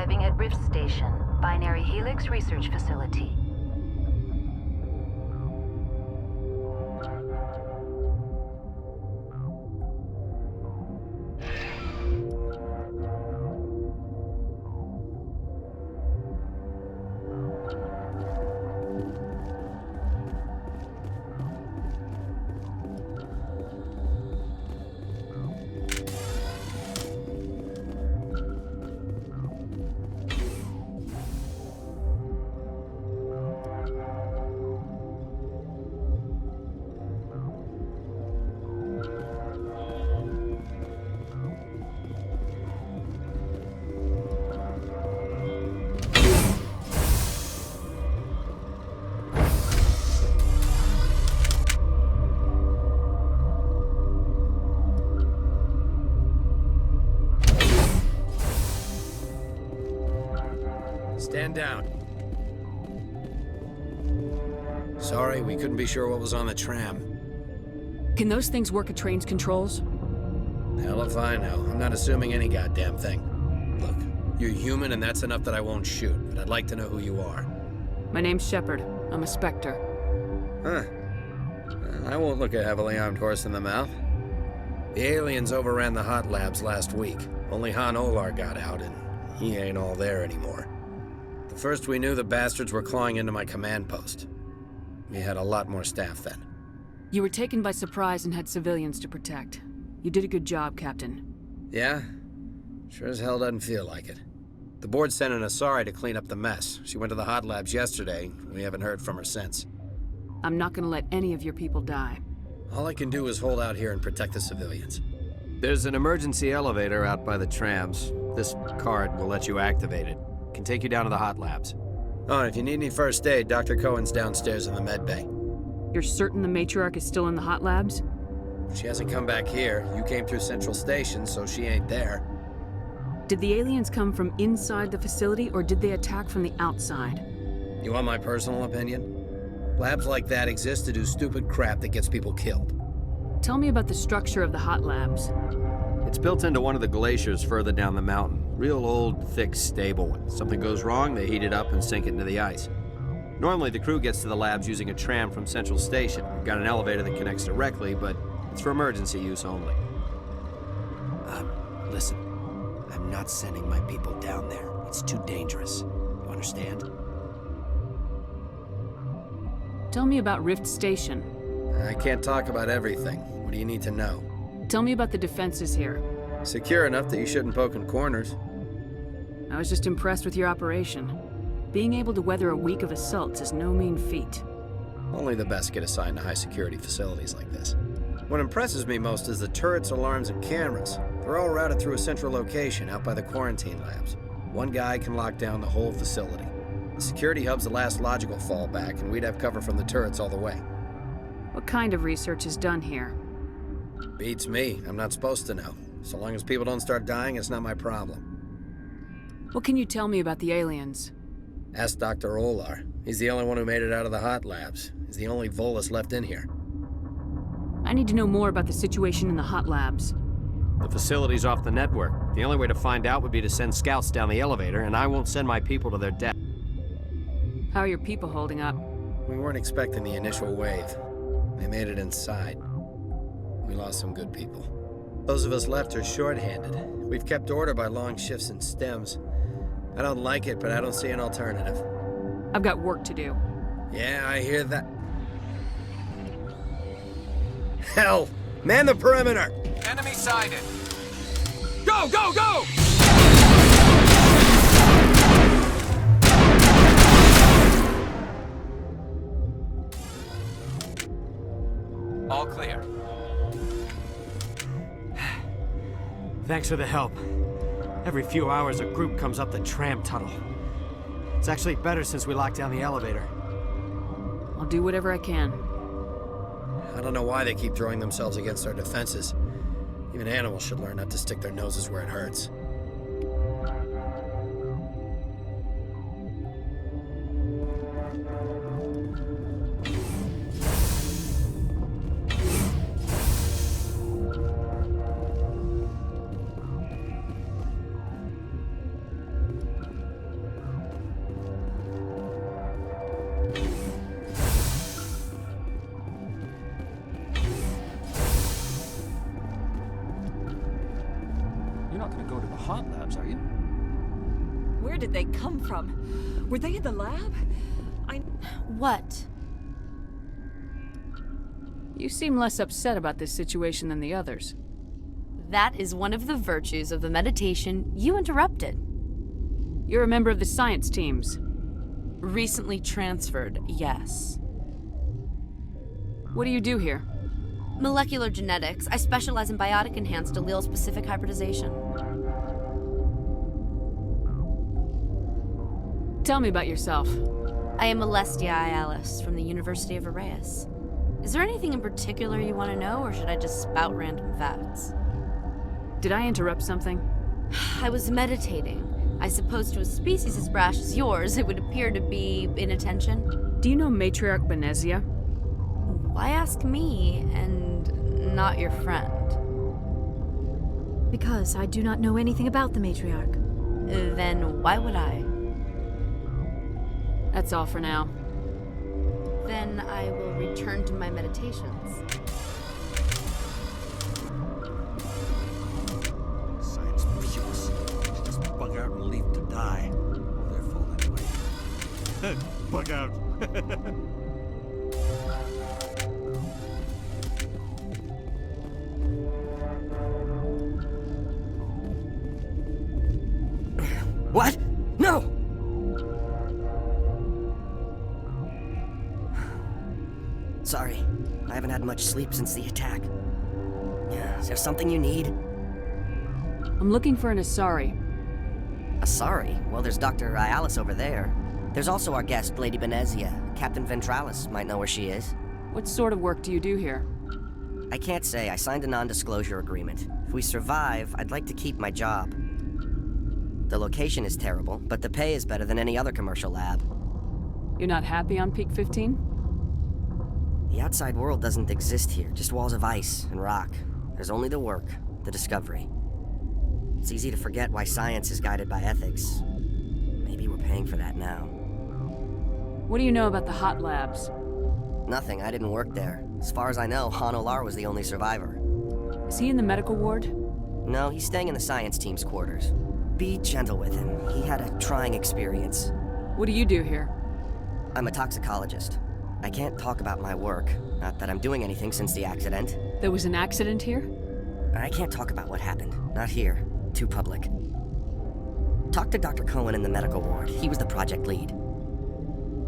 arriving at Rift Station, Binary Helix Research Facility. Stand down. Sorry, we couldn't be sure what was on the tram. Can those things work at train's controls? Hell if I know. I'm not assuming any goddamn thing. Look, you're human and that's enough that I won't shoot, but I'd like to know who you are. My name's Shepperd. I'm a Spectre. Huh. I won't look a heavily armed horse in the mouth. The aliens overran the hot labs last week. Only Han Olar got out, and he ain't all there anymore. The first we knew, the bastards were clawing into my command post. We had a lot more staff then. You were taken by surprise and had civilians to protect. You did a good job, Captain. Yeah? Sure as hell doesn't feel like it. The board sent an Asari to clean up the mess. She went to the hot labs yesterday. We haven't heard from her since. I'm not gonna let any of your people die. All I can do is hold out here and protect the civilians. There's an emergency elevator out by the trams. This card will let you activate it. Can take you down to the hot labs. Oh, and if you need any first aid, Dr. Cohen's downstairs in the med bay. You're certain the matriarch is still in the hot labs? She hasn't come back here. You came through Central Station, so she ain't there. Did the aliens come from inside the facility, or did they attack from the outside? You want my personal opinion? Labs like that exist to do stupid crap that gets people killed. Tell me about the structure of the hot labs. It's built into one of the glaciers further down the mountain. Real old, thick, stable one. Something goes wrong, they heat it up and sink it into the ice. Normally, the crew gets to the labs using a tram from Central Station. We've got an elevator that connects directly, but it's for emergency use only. Listen. I'm not sending my people down there. It's too dangerous. You understand? Tell me about Rift Station. I can't talk about everything. What do you need to know? Tell me about the defenses here. Secure enough that you shouldn't poke in corners. I was just impressed with your operation. Being able to weather a week of assaults is no mean feat. Only the best get assigned to high-security facilities like this. What impresses me most is the turrets, alarms, and cameras. They're all routed through a central location out by the quarantine labs. One guy can lock down the whole facility. The security hub's the last logical fallback, and we'd have cover from the turrets all the way. What kind of research is done here? Beats me. I'm not supposed to know. So long as people don't start dying, it's not my problem. What can you tell me about the aliens? Ask Dr. Olar. He's the only one who made it out of the hot labs. He's the only Volus left in here. I need to know more about the situation in the hot labs. The facility's off the network. The only way to find out would be to send scouts down the elevator, and I won't send my people to their death. How are your people holding up? We weren't expecting the initial wave. They made it inside. We lost some good people. Those of us left are short-handed. We've kept order by long shifts and stems. I don't like it, but I don't see an alternative. I've got work to do. Yeah, I hear that. Hell! Man the perimeter! Enemy sighted! Go, go, go! All clear. Thanks for the help. Every few hours, a group comes up the tram tunnel. It's actually better since we locked down the elevator. I'll do whatever I can. I don't know why they keep throwing themselves against our defenses. Even animals should learn not to stick their noses where it hurts. You're not gonna go to the hot labs, are you? Where did they come from? Were they in the lab? What? You seem less upset about this situation than the others. That is one of the virtues of the meditation you interrupted. You're a member of the science teams. Recently transferred, yes. What do you do here? Molecular genetics. I specialize in biotic-enhanced allele-specific hybridization. Tell me about yourself. I am Alestia Ayalis from the University of Arraeus. Is there anything in particular you want to know, or should I just spout random facts? Did I interrupt something? I was meditating. I suppose to a species as brash as yours, it would appear to be inattention. Do you know Matriarch Benezia? Why ask me, and not your friend? Because I do not know anything about the matriarch. Then why would I? That's all for now. Then I will return to my meditations. Science pupils. Just bug out and leave them to die. Or their fault anyway. Bug out. What? No! Sorry, I haven't had much sleep since the attack. Is there something you need? I'm looking for an Asari. Asari? Well, there's Dr. Ayalis over there. There's also our guest, Lady Benezia. Captain Ventralis might know where she is. What sort of work do you do here? I can't say. I signed a non-disclosure agreement. If we survive, I'd like to keep my job. The location is terrible, but the pay is better than any other commercial lab. You're not happy on Peak 15? The outside world doesn't exist here, just walls of ice and rock. There's only the work, the discovery. It's easy to forget why science is guided by ethics. Maybe we're paying for that now. What do you know about the hot labs? Nothing, I didn't work there. As far as I know, Han Olar was the only survivor. Is he in the medical ward? No, he's staying in the science team's quarters. Be gentle with him. He had a trying experience. What do you do here? I'm a toxicologist. I can't talk about my work. Not that I'm doing anything since the accident. There was an accident here? I can't talk about what happened. Not here. Too public. Talk to Dr. Cohen in the medical ward. He was the project lead.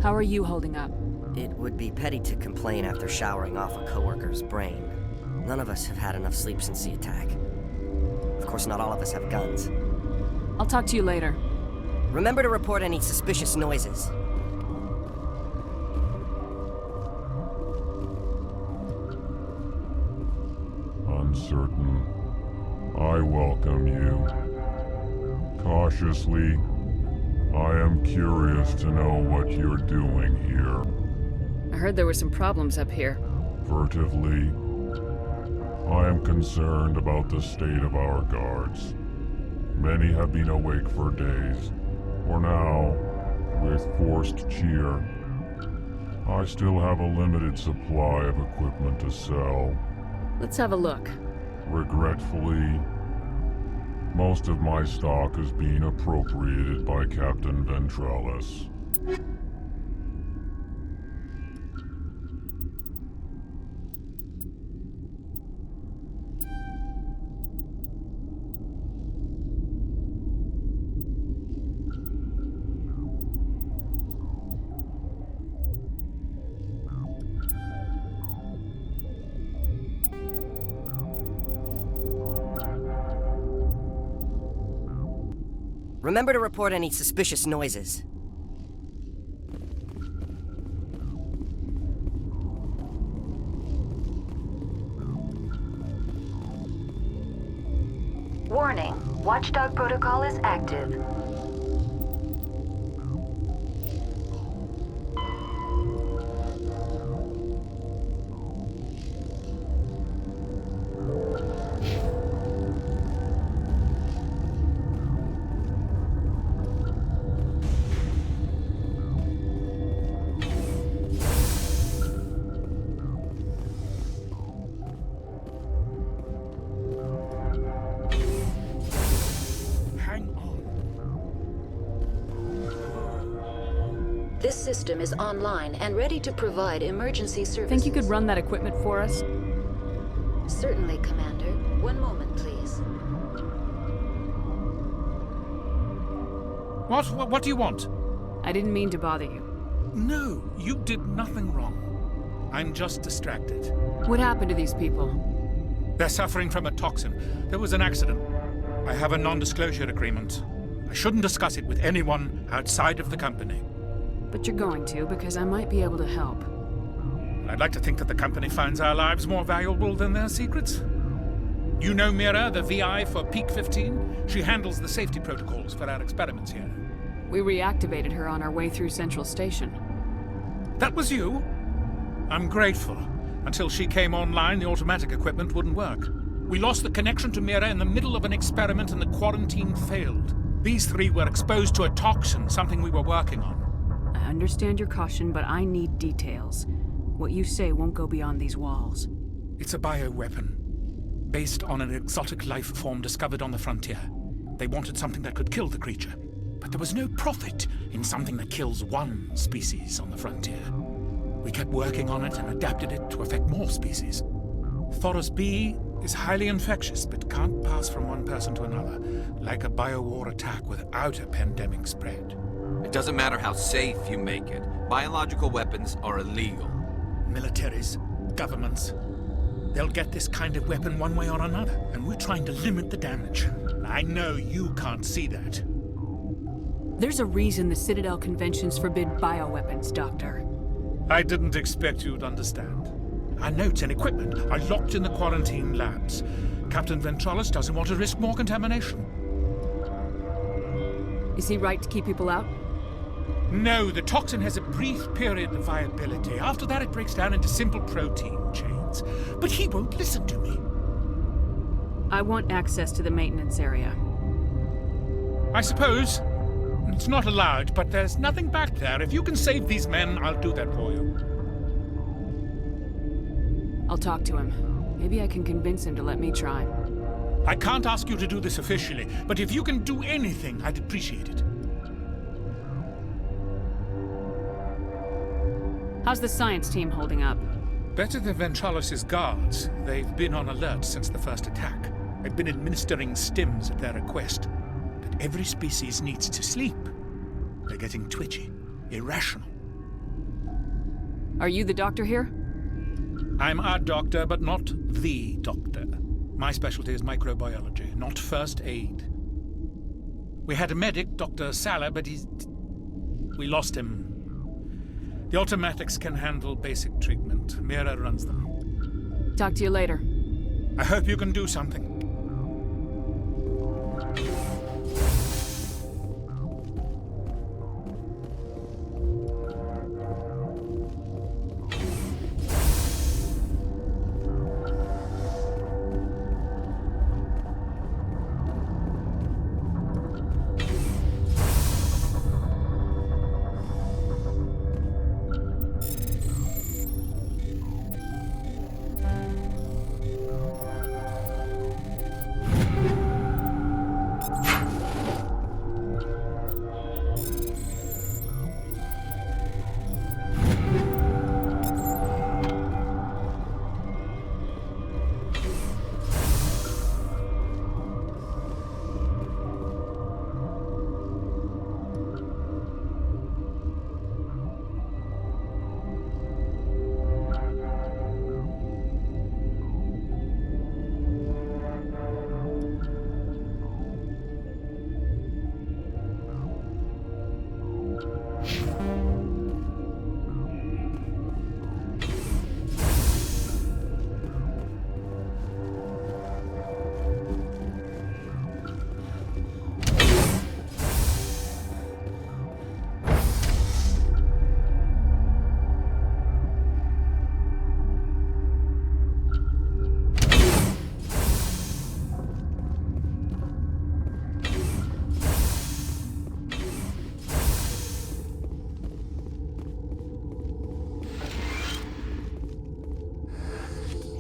How are you holding up? It would be petty to complain after showering off a coworker's brain. None of us have had enough sleep since the attack. Of course, not all of us have guns. I'll talk to you later. Remember to report any suspicious noises. Uncertain. I welcome you. Cautiously, I am curious to know what you're doing here. I heard there were some problems up here. Furtively, I am concerned about the state of our guards. Many have been awake for days. For now, with forced cheer, I still have a limited supply of equipment to sell. Let's have a look. Regretfully, most of my stock is being appropriated by Captain Ventralis. Remember to report any suspicious noises. Warning, Watchdog protocol is active. system is online and ready to provide emergency services. Think you could run that equipment for us? Certainly, Commander. One moment, please. What do you want? I didn't mean to bother you. No, you did nothing wrong. I'm just distracted. What happened to these people? They're suffering from a toxin. There was an accident. I have a non-disclosure agreement. I shouldn't discuss it with anyone outside of the company. But you're going to, because I might be able to help. I'd like to think that the company finds our lives more valuable than their secrets. You know Mira, the VI for Peak 15? She handles the safety protocols for our experiments here. We reactivated her on our way through Central Station. That was you? I'm grateful. Until she came online, the automatic equipment wouldn't work. We lost the connection to Mira in the middle of an experiment and the quarantine failed. These three were exposed to a toxin, something we were working on. I understand your caution, but I need details. What you say won't go beyond these walls. It's a bioweapon, based on an exotic life form discovered on the frontier. They wanted something that could kill the creature, but there was no profit in something that kills one species on the frontier. We kept working on it and adapted it to affect more species. Thoros B is highly infectious, but can't pass from one person to another, like a biowar attack without a pandemic spread. It doesn't matter how safe you make it. Biological weapons are illegal. Militaries, governments, they'll get this kind of weapon one way or another, and we're trying to limit the damage. I know you can't see that. There's a reason the Citadel conventions forbid bioweapons, Doctor. I didn't expect you'd understand. Our notes and equipment are locked in the quarantine labs. Captain Ventralis doesn't want to risk more contamination. Is he right to keep people out? No, the toxin has a brief period of viability. After that, it breaks down into simple protein chains. But he won't listen to me. I want access to the maintenance area. I suppose. It's not allowed, but there's nothing back there. If you can save these men, I'll do that for you. I'll talk to him. Maybe I can convince him to let me try. I can't ask you to do this officially, but if you can do anything, I'd appreciate it. How's the science team holding up? Better than Ventralis' guards. They've been on alert since the first attack. I've been administering stims at their request. But every species needs to sleep. They're getting twitchy, irrational. Are you the doctor here? I'm a doctor, but not the doctor. My specialty is microbiology, not first aid. We had a medic, Dr. Salah, but we lost him. The automatics can handle basic treatment. Mira runs them. Talk to you later. I hope you can do something.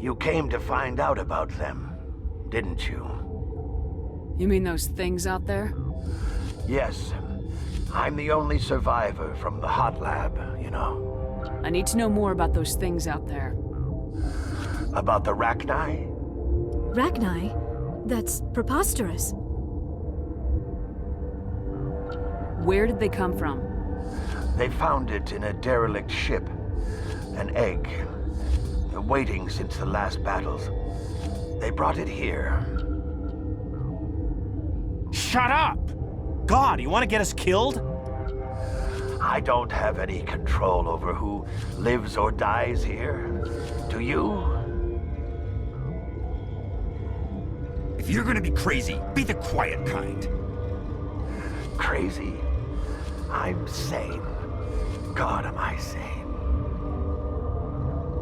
You came to find out about them, didn't you? You mean those things out there? Yes. I'm the only survivor from the hot lab, you know. I need to know more about those things out there. About the Rachni? Rachni? That's preposterous. Where did they come from? They found it in a derelict ship. An egg. Waiting since the last battles. They brought it here. Shut up! God, you want to get us killed? I don't have any control over who lives or dies here. Do you? If you're gonna be crazy, be the quiet kind. Crazy? I'm sane. God, am I sane?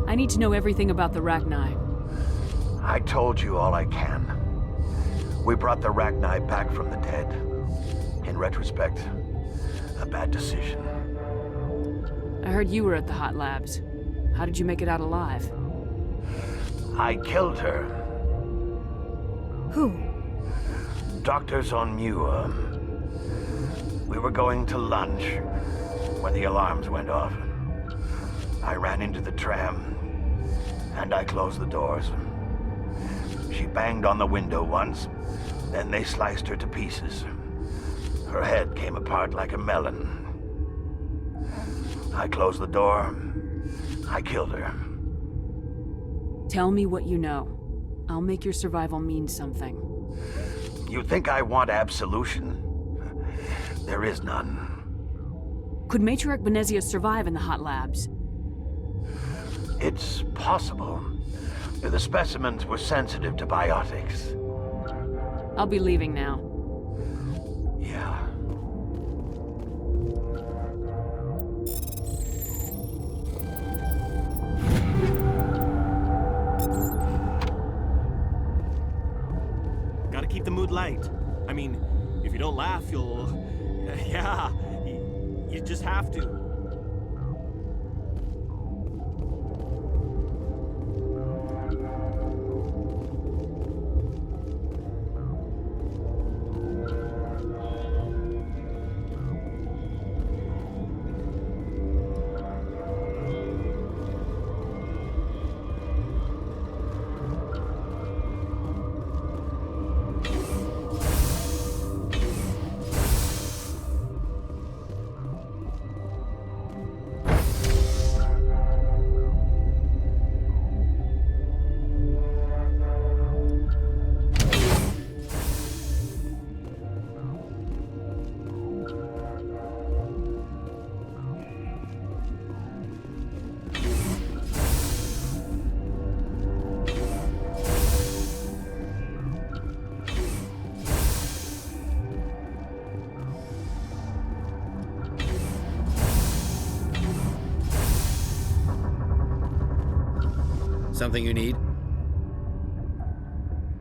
I need to know everything about the Rachni. I told you all I can. We brought the Rachni back from the dead. In retrospect, a bad decision. I heard you were at the hot labs. How did you make it out alive? I killed her. Who? Doctors on Muir. We were going to lunch when the alarms went off. I ran into the tram, and I closed the doors. She banged on the window once, then they sliced her to pieces. Her head came apart like a melon. I closed the door. I killed her. Tell me what you know. I'll make your survival mean something. You think I want absolution? There is none. Could Matriarch Benezia survive in the hot labs? It's possible. The specimens were sensitive to biotics. I'll be leaving now. Yeah. Gotta keep the mood light. I mean, if you don't laugh, you'll... yeah, you just have to. Something you need?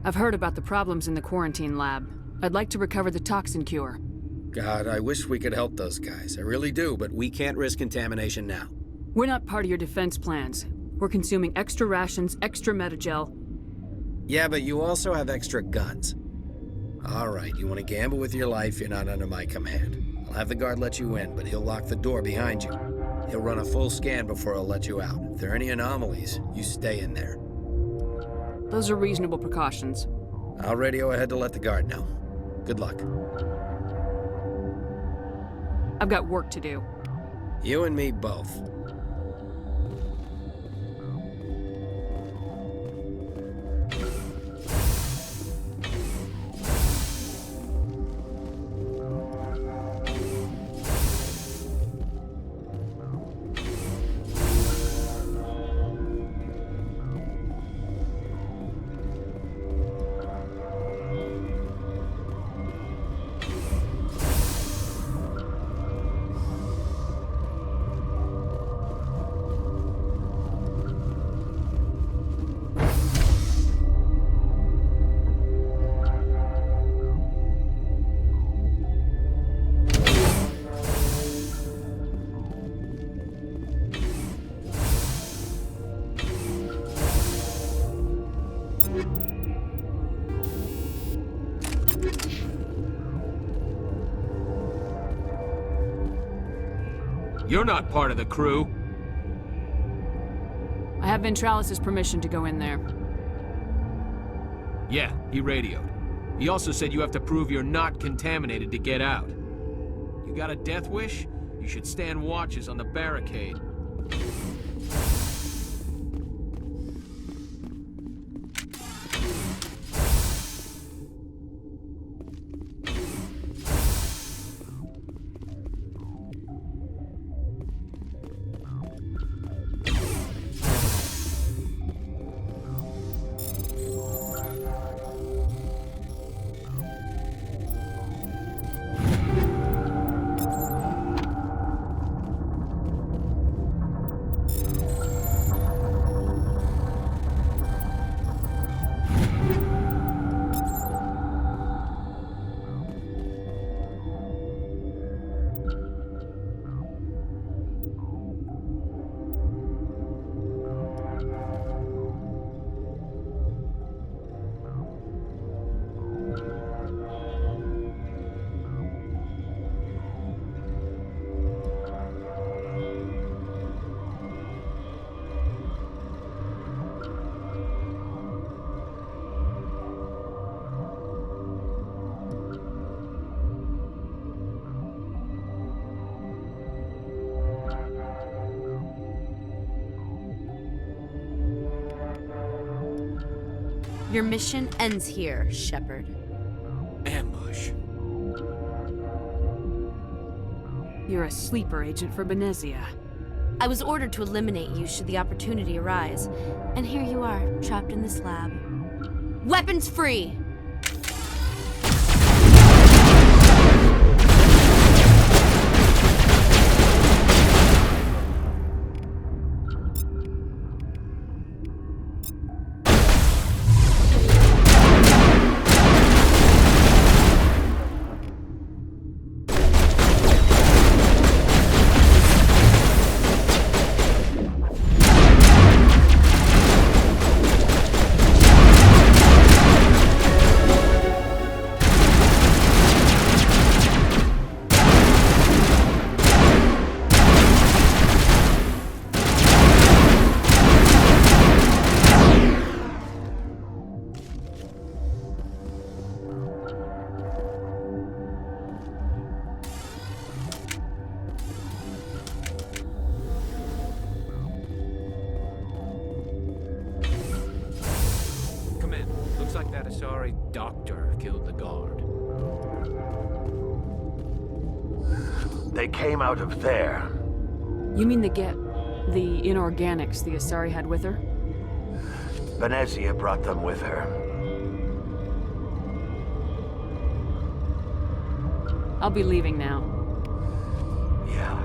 I've heard about the problems in the quarantine lab. I'd like to recover the toxin cure. God, I wish we could help those guys. I really do, but we can't risk contamination now. We're not part of your defense plans. We're consuming extra rations, extra metagel. Yeah, but you also have extra guns. All right, you want to gamble with your life, you're not under my command. I'll have the guard let you in, but he'll lock the door behind you. He'll run a full scan before he'll let you out. If there are any anomalies, you stay in there. Those are reasonable precautions. I'll radio ahead to let the guard know. Good luck. I've got work to do. You and me both. You're not part of the crew. I have Ventralis' permission to go in there. Yeah, he radioed. He also said you have to prove you're not contaminated to get out. You got a death wish? You should stand watches on the barricade. Your mission ends here, Shepperd. Ambush. You're a sleeper agent for Benezia. I was ordered to eliminate you should the opportunity arise. And here you are, trapped in this lab. Weapons free! Sorry, doctor killed the guard. They came out of there. You mean the inorganics the Asari had with her? Benezia brought them with her. I'll be leaving now. Yeah.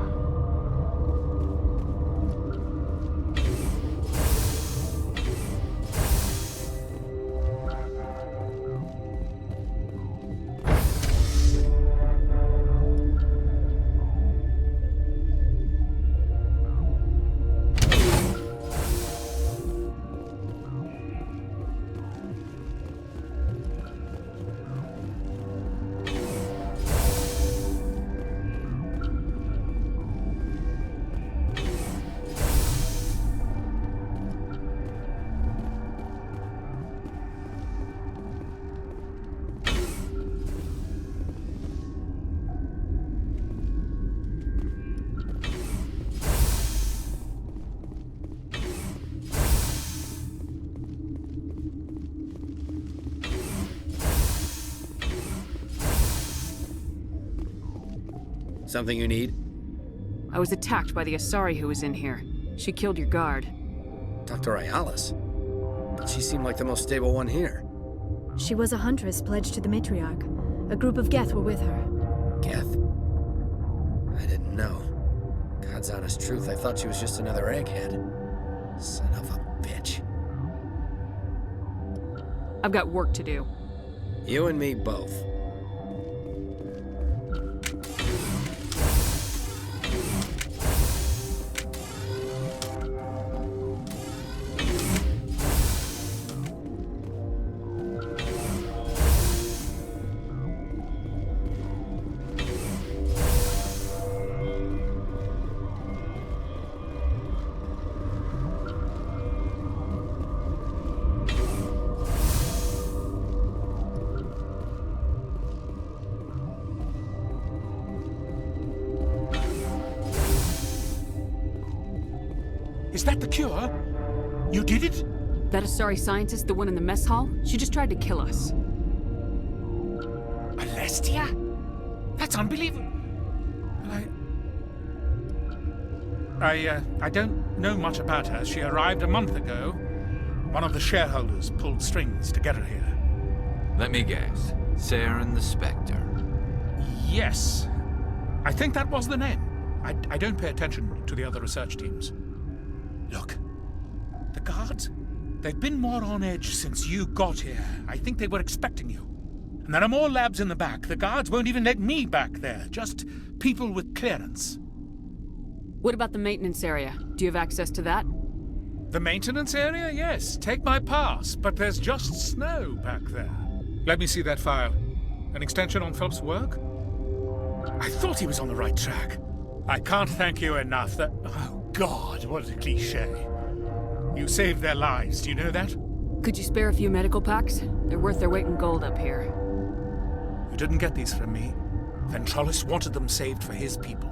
Something you need? I was attacked by the Asari who was in here. She killed your guard. Dr. Ayalis? But she seemed like the most stable one here. She was a huntress pledged to the Matriarch. A group of Geth were with her. Geth? I didn't know. God's honest truth, I thought she was just another egghead. Son of a bitch. I've got work to do. You and me both. Is that the cure? You did it? That Asari scientist, the one in the mess hall? She just tried to kill us. Alestia? That's unbelievable. I don't know much about her. She arrived a month ago. One of the shareholders pulled strings to get her here. Let me guess. Saren the Spectre. Yes. I think that was the name. I don't pay attention to the other research teams. Look, the guards, they've been more on edge since you got here. I think they were expecting you. And there are more labs in the back. The guards won't even let me back there. Just people with clearance. What about the maintenance area? Do you have access to that? The maintenance area? Yes. Take my pass. But there's just snow back there. Let me see that file. An extension on Phelps' work? I thought he was on the right track. I can't thank you enough that... Oh, God, what a cliché. You saved their lives, do you know that? Could you spare a few medical packs? They're worth their weight in gold up here. You didn't get these from me. Ventrolis wanted them saved for his people.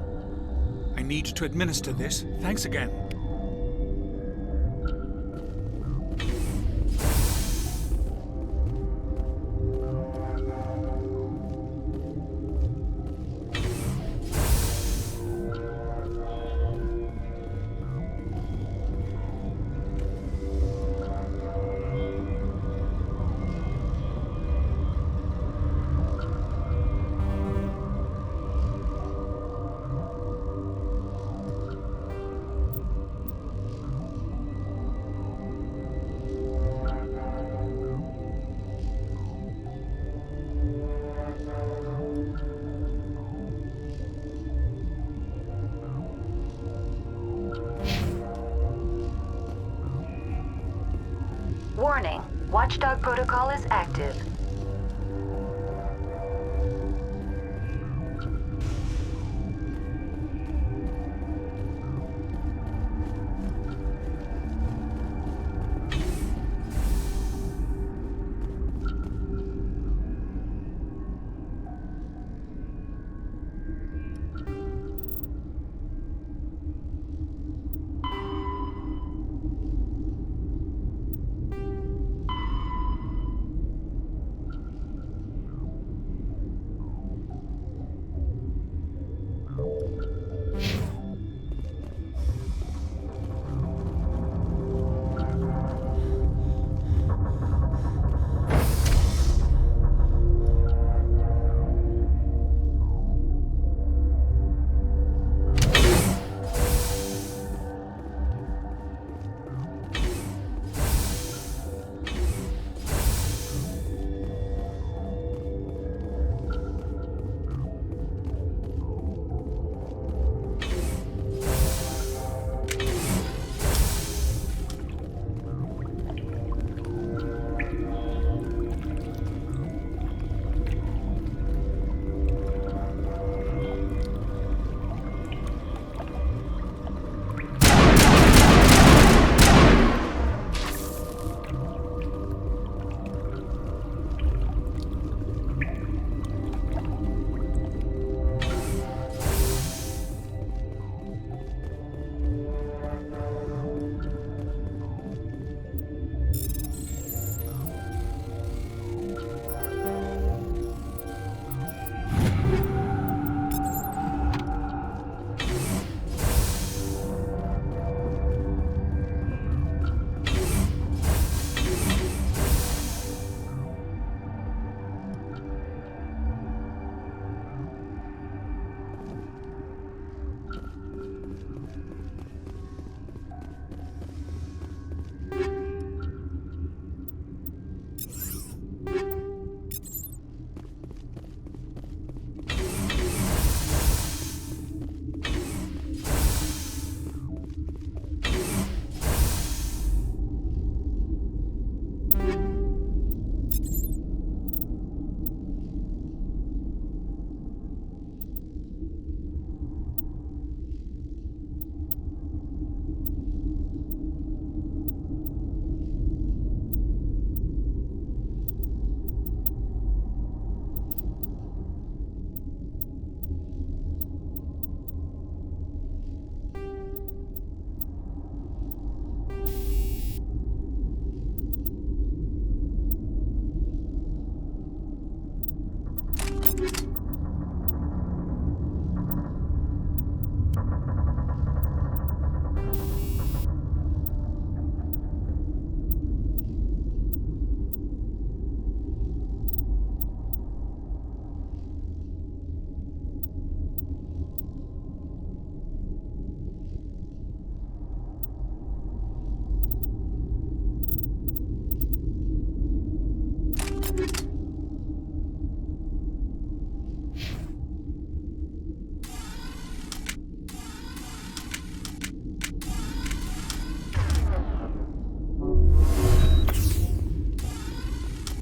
I need to administer this. Thanks again. Warning. Watchdog protocol is active.